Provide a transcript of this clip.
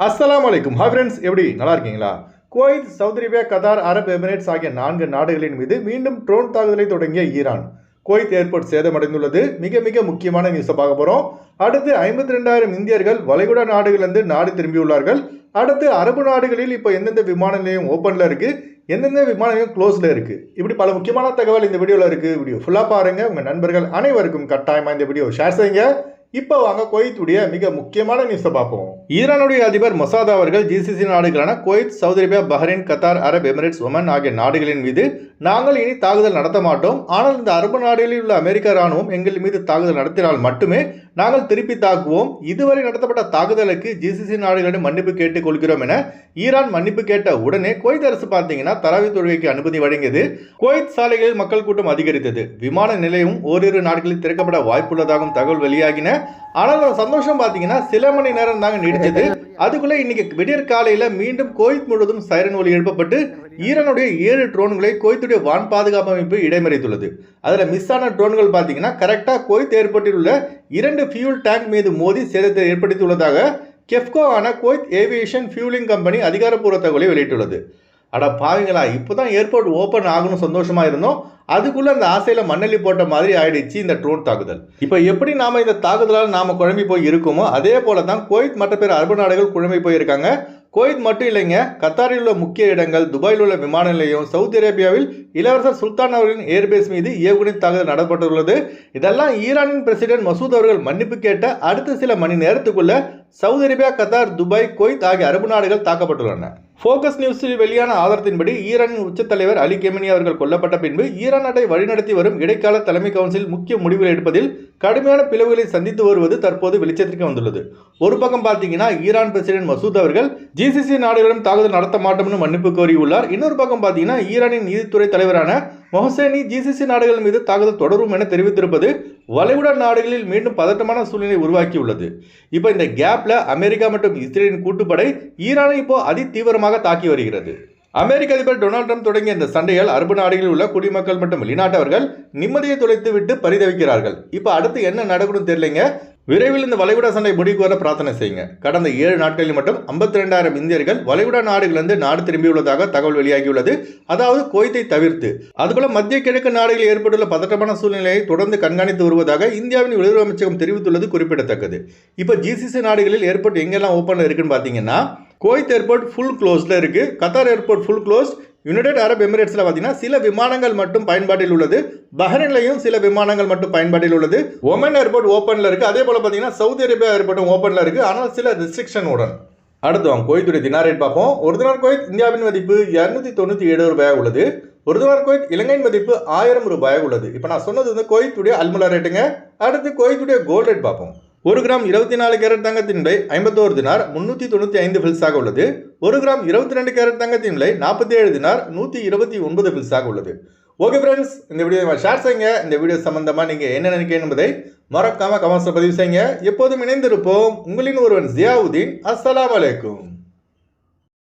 அஸ்ஸலாமு அலைக்கும். Hi friends, எப்படி நல்லா இருக்கீங்களா? Kuwait, Saudi Arabia, Qatar, Arab Emirates ஆகிய 4 நாடுகளின் மீது மீண்டும் ட்ரோன் தாக்குதலை தொடங்கிய ஈரான். குவைத் ஏர்போர்ட் சேதமடைந்துள்ளது. மிக மிக முக்கியமான நியூஸை பார்க்க போகிறோம். அடுத்து 52,000 இந்தியர்கள் வளைகுடா நாடுகளிலிருந்து நாடு திரும்பியுள்ளார்கள். அடுத்து அரபு நாடுகளில் இப்போ எந்தெந்த விமான நிலையம் ஓப்பனில் இருக்கு, எந்தெந்த விமான நிலையம் க்ளோஸ்ல இருக்கு, இப்படி பல முக்கியமான தகவல் இந்த வீடியோவில் இருக்கு. வீடியோ ஃபுல்லாக பாருங்க. உங்கள் நண்பர்கள் அனைவருக்கும் கட்டாயமாக இந்த வீடியோ ஷேர் செய்யுங்க. இப்போ வாங்க குவைத்துடைய மிக முக்கியமான நியூஸை பார்ப்போம். ஈரானுடைய அதிபர் மொசாத் அவர்கள் ஜிசிசி நாடுகளான Kuwait, Saudi Arabia, Bahrain, Qatar, Arab Emirates, Oman ஆகிய நாடுகளின் மீது நாங்கள் இனி தாக்குதல் நடத்த மாட்டோம். ஆனால் இந்த அரபு நாடுகளில் உள்ள அமெரிக்க ராணுவம் எங்கள் மீது தாக்குதல் நடத்தினால் மட்டுமே நாங்கள் திருப்பி தாக்குவோம். இதுவரை நடத்தப்பட்ட தாக்குதலுக்கு ஜிசிசி நாடுகளிடம் மன்னிப்பு கேட்டுக் கொள்கிறோம் என ஈரான் மன்னிப்பு கேட்ட உடனே குவைத் அரசு பார்த்தீங்கன்னா தராவி தொழுகைக்கு அனுமதி வழங்கியது. குவைத் சாலைகளில் மக்கள் கூட்டம் அதிகரித்தது. விமான நிலையம் ஓரிரு நாட்களில் திறக்கப்பட வாய்ப்புள்ளதாகவும் தகவல் வெளியாகின. ஆனால் சந்தோஷம் பார்த்தீங்கன்னா சில மணி நேரம் தாங்க நீடிச்சது. அதுக்குள்ள இன்னைக்கு விடியற் காலையில மீண்டும் குவைத் முழுவதும் சைரன் ஒலி எழுப்பப்பட்டு ஈரானுடைய 7 ட்ரோன்களை குவைத்துடைய வான் பாதுகாப்பு அமைப்பு இடைமறித்துள்ளது. அதில் மிஸ் ஆன ட்ரோன்கள் பார்த்தீங்கன்னா கரெக்டாக குவைத் ஏர்போர்ட்டில் உள்ள 2 ஃபியூல் டேங்க் மீது மோதி சேதத்தை ஏற்படுத்தியுள்ளதாக கெஃப்கோ ஆன குவைத் ஏவியேஷன் ஃபியூலிங் கம்பெனி அதிகாரப்பூர்வ தகவலை வெளியிட்டுள்ளது. அட பாவீங்களா, இப்போதான் ஏர்போர்ட் ஓப்பன் ஆகணும் சந்தோஷமா இருந்தோம், அதுக்குள்ள அந்த ஆசையில மண்ணெல்லி போட்ட மாதிரி ஆயிடுச்சு இந்த ட்ரோன் தாக்குதல். இப்போ எப்படி நாம இந்த தாக்குதலால் நாம குழம்பி போய் இருக்கோமோ அதே போல தான் குவைத் மற்ற பேர் அரபு நாடுகள் குழம்பி போயிருக்காங்க. குவைத் மட்டும் இல்லைங்க, கத்தாரில் உள்ள முக்கிய இடங்கள், துபாயில் உள்ள விமான நிலையம், சவுதி அரேபியாவில் இளவரசர் சுல்தான் அவர்களின் ஏர்பேஸ் மீது ஏவுகணை தாக்குதல் நடத்தப்பட்டுள்ளது. இதெல்லாம் ஈரானின் பிரசிடென்ட் மசூத் அவர்கள் மன்னிப்பு கேட்ட அடுத்த சில மணி நேரத்துக்குள்ள Saudi Arabia, Qatar, Dubai, Kuwait ஆகிய அரபு நாடுகள் தாக்கப்பட்டுள்ளன. ஃபோக்கஸ் நியூஸில் வெளியான ஆதாரத்தின்படி ஈரானின் உச்சத் தலைவர் அலி கெமினி அவர்கள் கொல்லப்பட்ட பின்பு ஈரான் நாட்டை வழிநடத்தி வரும் இடைக்கால தலைமை கவுன்சில் முக்கிய முடிவுகள் எடுப்பதில் கடுமையான பிளவுகளை சந்தித்து வருவது தற்போது வெளிச்சத்திற்கு வந்துள்ளது. ஒரு பக்கம் பார்த்தீங்கன்னா ஈரான் பிரசிடென்ட் மசூத் அவர்கள் ஜிசிசி நாடுகளிடம் தாக்குதல் நடத்த மாட்டோம்னு மன்னிப்பு கோரியுள்ளார். இன்னொரு பக்கம் பார்த்தீங்கன்னா ஈரானின் நீதித்துறை தலைவரான மொஹசேனி ஜிசிசி நாடுகள் மீது தாக்குதல் தொடரும் என தெரிவித்திருப்பது வளைகுடா நாடுகளில் மீண்டும் பதட்டமான சூழ்நிலை உருவாக்கியுள்ளது. இப்போ இந்த கேப்ல அமெரிக்கா மற்றும் இஸ்ரேலின் கூட்டுப்படை ஈரானை இப்போ அதி தீவிரமாக தாக்கி வருகிறது. அமெரிக்க அதிபர் டொனால்ட் ட்ரம்ப் தொடங்கிய இந்த சண்டையால் அரபு நாடுகளில் உள்ள குடிமக்கள் மற்றும் வெளிநாட்டவர்கள் நிம்மதியை தொலைத்து விட்டு பரிதவிக்கிறார்கள். இப்போ அடுத்து என்ன நடக்கணும் தெரியலைங்க. விரைவில் இந்த வளைகுடா சண்டை முடிவுக்கு வர பிரார்த்தனை செய்யுங்க. கடந்த 7 நாட்களில் மட்டும் 52,000 இந்தியர்கள் வளைகுடா நாடுகளிலிருந்து நாடு திரும்பியுள்ளதாக தகவல் வெளியாகியுள்ளது. அதாவது குவைத்தை தவிர்த்து. அதுபோல மத்திய கிழக்கு நாடுகளில் ஏற்பட்டுள்ள பதட்டமான சூழ்நிலையை தொடர்ந்து கண்காணித்து வருவதாக இந்தியாவின் வெளியுறவு அமைச்சகம் தெரிவித்துள்ளது குறிப்பிடத்தக்கது. இப்போ ஜிசிசி நாடுகளில் ஏர்போர்ட் எங்கெல்லாம் ஓப்பன்ல இருக்குன்னு பார்த்தீங்கன்னா குவைத் ஏர்போர்ட் ஃபுல் க்ளோஸ்ல இருக்கு, Qatar airport full close, United Arab எமிரேட்ஸ்ல பார்த்தீங்கன்னா சில விமானங்கள் மட்டும் பயன்பாட்டில் உள்ளது, பஹ்ரைன்லையும் சில விமானங்கள் மட்டும் பயன்பாட்டில் உள்ளது, ஒமன் ஏர்போர்ட் ஓப்பன்ல இருக்கு, அதே போல பார்த்தீங்கன்னா சவுதி அரேபியா ஏர்போர்ட்டும் ஓப்பன்ல இருக்கு, ஆனால் சில ரெஸ்ட்ரிக்ஷன் உடன். அடுத்து வாங்க குவைத்துடைய தினார் ரேட் பார்ப்போம். ஒரு தினார் குவைத் இந்தியாவின் மதிப்பு 297 ரூபாயாக உள்ளது. ஒரு தினார் குவைத் இலங்கையின் மதிப்பு 1000 ரூபாயாக உள்ளது. இப்போ நான் சொன்னது வந்து குவைத்துடைய அல்முலா ரேட்டுங்க. அடுத்து குவைத்துடைய கோல்ட் ரேட் பார்ப்போம். 1 கிராம் 24 கேரட் தங்கத்தின் விலை 51 தினார் 395 பில்ஸாக உள்ளது. 1 கிராம் 22 கேரட் தங்கத்தின் விலை 47 தினார் 129 பில்ஸாக உள்ளது. ஓகே ஃப்ரெண்ட்ஸ், இந்த வீடியோ ஷேர் செய்யுங்க. இந்த வீடியோ சம்பந்தமாக நீங்கள் என்ன நினைக்கிறீங்க என்பதை மறக்காம கமெண்ட்ஸில் பதிவு செய்யுங்க. எப்போதும் இணைந்திருப்போம். உங்களின் ஒருவன் ஜியாவுதீன். அஸ்ஸலாமு அலைக்கும்.